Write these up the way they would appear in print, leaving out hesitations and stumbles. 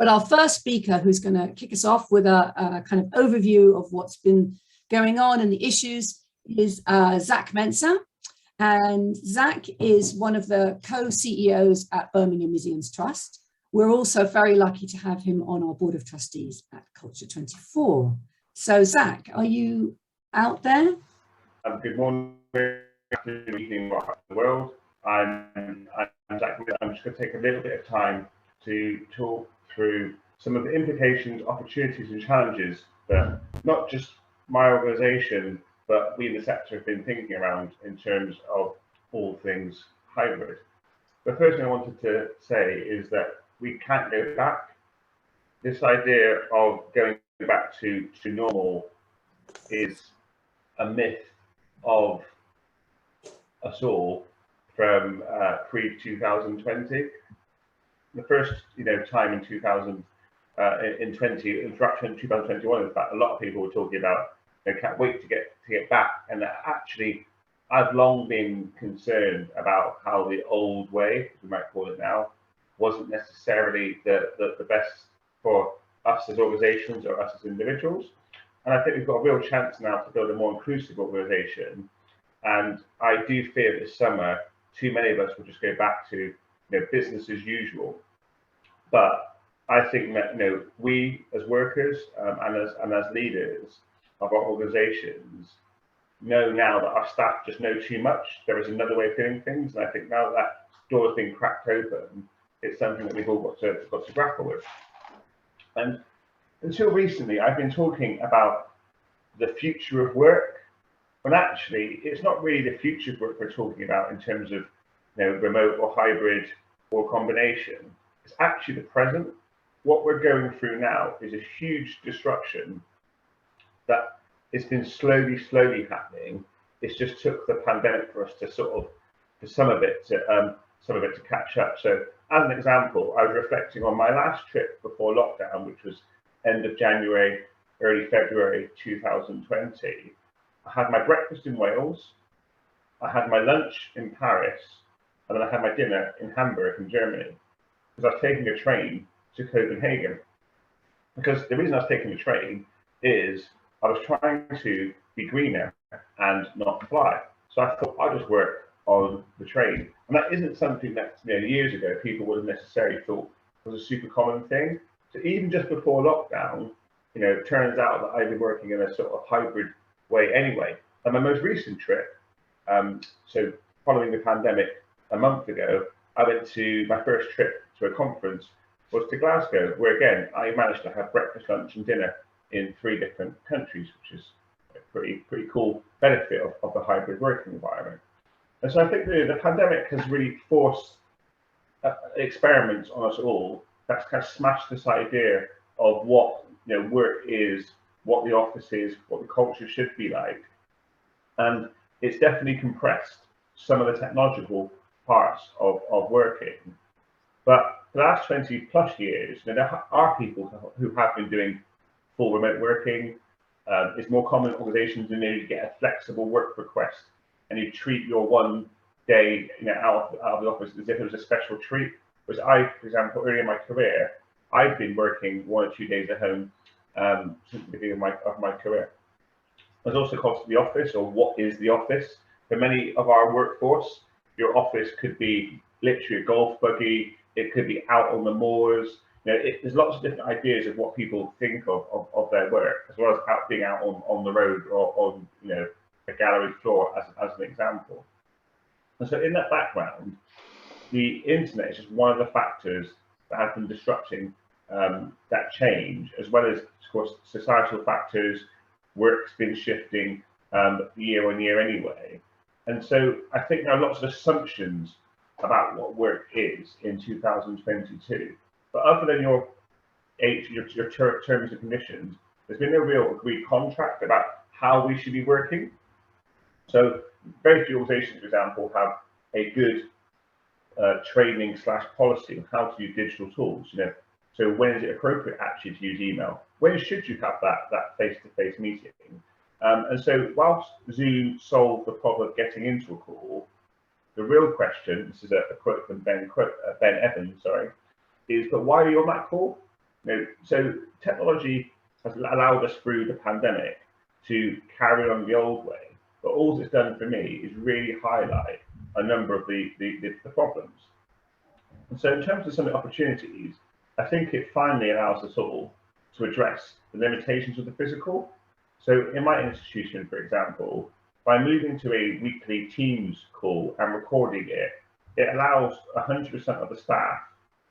But our first speaker, who's going to kick us off with a kind of overview of what's been going on and the issues, is Zak Mensah. And Zak is one of the co-CEOs at Birmingham Museums Trust. We're also very lucky to have him on our board of trustees at Culture 24. So Zak, are you out there? Good morning, good evening, around the world. I'm Zak. I'm just going to take a little bit of time to talk through some of the implications, opportunities and challenges that not just my organisation, but we in the sector have been thinking around in terms of all things hybrid. The first thing I wanted to say is that we can't go back. This idea of going back to normal is a myth of us all from pre-2020. The first, time in 2021, in fact, a lot of people were talking about, can't wait to get back. And actually, I've long been concerned about how the old way, we might call it now, wasn't necessarily the best for us as organisations or us as individuals. And I think we've got a real chance now to build a more inclusive organisation. And I do fear this summer, too many of us will just go back to business as usual. But I think that we as workers and as leaders of our organisations know now that our staff just know too much. There is another way of doing things, and I think now that door has been cracked open, it's something that we've all got to grapple with. And until recently, I've been talking about the future of work, when actually it's not really the future of work we're talking about in terms of remote or hybrid or combination. It's actually the present. What we're going through now is a huge disruption that it's been slowly happening. It's just took the pandemic for us to for some of it to catch up. So as an example, I was reflecting on my last trip before lockdown, which was end of January, early February 2020. I had my breakfast in Wales, I had my lunch in Paris, and then I had my dinner in Hamburg in Germany, because I was taking a train to Copenhagen. Because the reason I was taking the train is I was trying to be greener and not fly. So I thought I'd just work on the train. And that isn't something that years ago people would have necessarily thought was a super common thing. So even just before lockdown, it turns out that I've been working in a sort of hybrid way anyway. And my most recent trip, so following the pandemic a month ago, I went to my first trip to a conference was to Glasgow, where again, I managed to have breakfast, lunch and dinner in 3 different countries, which is a pretty cool benefit of the hybrid working environment. And so I think the pandemic has really forced experiments on us all. That's kind of smashed this idea of what work is, what the office is, what the culture should be like. And it's definitely compressed some of the technological parts of working. But for the last 20 plus years, there are people who have been doing full remote working. It's more common in organizations to get a flexible work request and you treat your one day out of the office as if it was a special treat. Whereas I, for example, early in my career, I've been working 1 or 2 days at home since the beginning of my career. There's also cost of the office, or what is the office? For many of our workforce, your office could be literally a golf buggy, it could be out on the moors. There's lots of different ideas of what people think of their work, as well as being out on the road or on a gallery floor as an example. And so in that background, the internet is just one of the factors that have been disrupting that change, as well as, of course, societal factors. Work's been shifting year on year anyway. And so I think there are lots of assumptions about what work is in 2022. But other than your terms and conditions, there's been no real agreed contract about how we should be working. So very few organizations, for example, have a good training / policy on how to use digital tools. So when is it appropriate actually to use email? When should you have that face-to-face meeting? And so whilst Zoom solved the problem of getting into a call, the real question, this is a quote from Ben Evans, is, but why are you on that call? So technology has allowed us through the pandemic to carry on the old way, but all it's done for me is really highlight a number of the problems. And so in terms of some of the opportunities, I think it finally allows us all to address the limitations of the physical. So in my institution, for example, by moving to a weekly Teams call and recording it, it allows 100% of the staff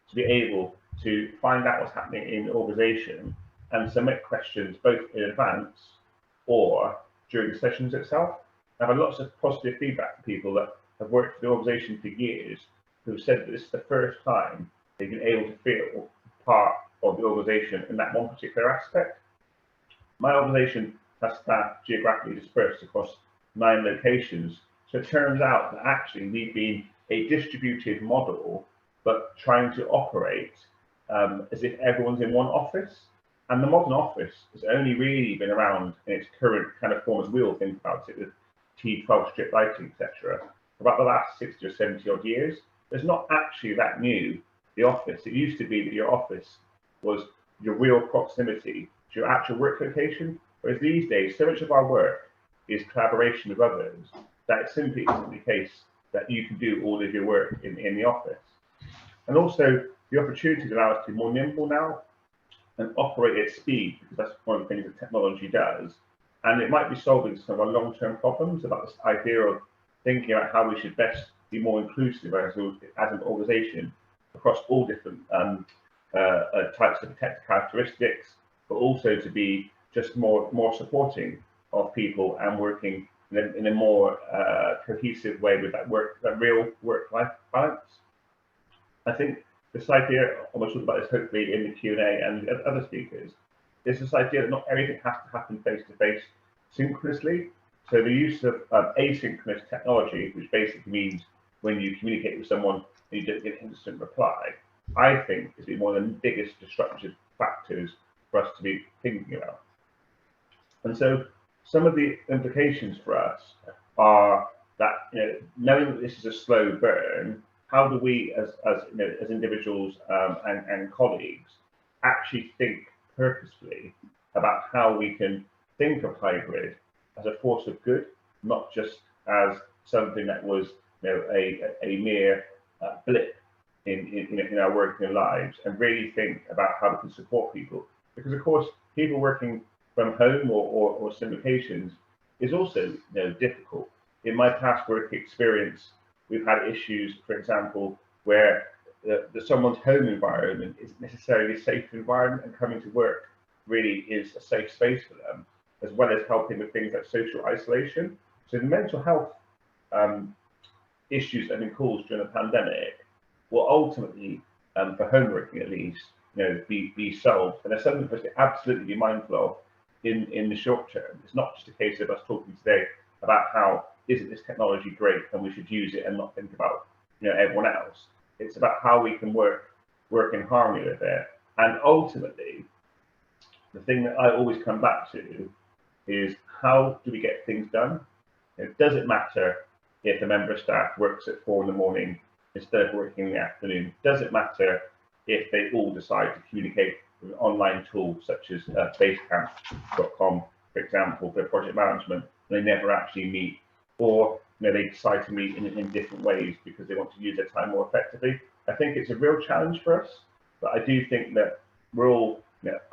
to be able to find out what's happening in the organisation and submit questions both in advance or during the sessions itself. I've had lots of positive feedback from people that have worked for the organisation for years who've said that this is the first time they've been able to feel part of the organisation in that one particular aspect. My organisation has staff geographically dispersed across 9 locations, so it turns out that actually we've been a distributed model, but trying to operate as if everyone's in one office. And the modern office has only really been around in its current kind of form as we all think about it, with T12 strip lighting, etc., for about the last 60 or 70 odd years. It's not actually that new, the office. It used to be that your office was your real proximity to your actual work location, whereas these days, so much of our work is collaboration with others, that it simply isn't the case that you can do all of your work in the office. And also, the opportunities allow us to be more nimble now and operate at speed, because that's one of the things that technology does. And it might be solving some of our long-term problems about this idea of thinking about how we should best be more inclusive as an organisation across all different types of protected characteristics, but also to be just more supporting of people and working in a more cohesive way with that real work-life balance. I think this idea, and we'll talk about this hopefully in the Q&A and other speakers, is this idea that not everything has to happen face-to-face synchronously. So the use of asynchronous technology, which basically means when you communicate with someone and you don't get an instant reply, I think is one of the biggest disruptive factors for us to be thinking about. And so some of the implications for us are that, knowing that this is a slow burn, how do we as individuals and colleagues actually think purposefully about how we can think of hybrid as a force of good, not just as something that was a mere blip in our working lives, and really think about how we can support people. Because of course, people working from home or some locations is also difficult. In my past work experience, we've had issues, for example, where someone's home environment isn't necessarily a safe environment, and coming to work really is a safe space for them, as well as helping with things like social isolation. So the mental health issues that have been caused during the pandemic will ultimately, for home working at least, be solved. And there's something for us to absolutely be mindful of in the short term. It's not just a case of us talking today about how isn't this technology great and we should use it and not think about everyone else. It's about how we can work in harmony with it. And ultimately, the thing that I always come back to is, how do we get things done? Does it matter if a member of staff works at 4 in the morning instead of working in the afternoon? Does it matter if they all decide to communicate with an online tool such as basecamp.com, for example, for project management, and they never actually meet? Or they decide to meet in different ways because they want to use their time more effectively. I think it's a real challenge for us, but I do think that we're all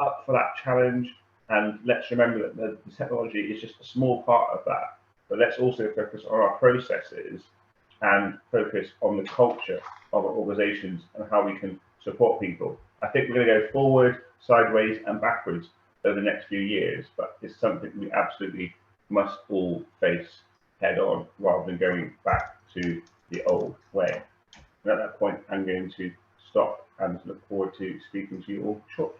up for that challenge. And let's remember that the technology is just a small part of that. But let's also focus on our processes and focus on the culture of our organisations and how we can support people. I think we're going to go forward, sideways, and backwards over the next few years, but it's something we absolutely must all face head on, rather than going back to the old way. And at that point, I'm going to stop and look forward to speaking to you all shortly.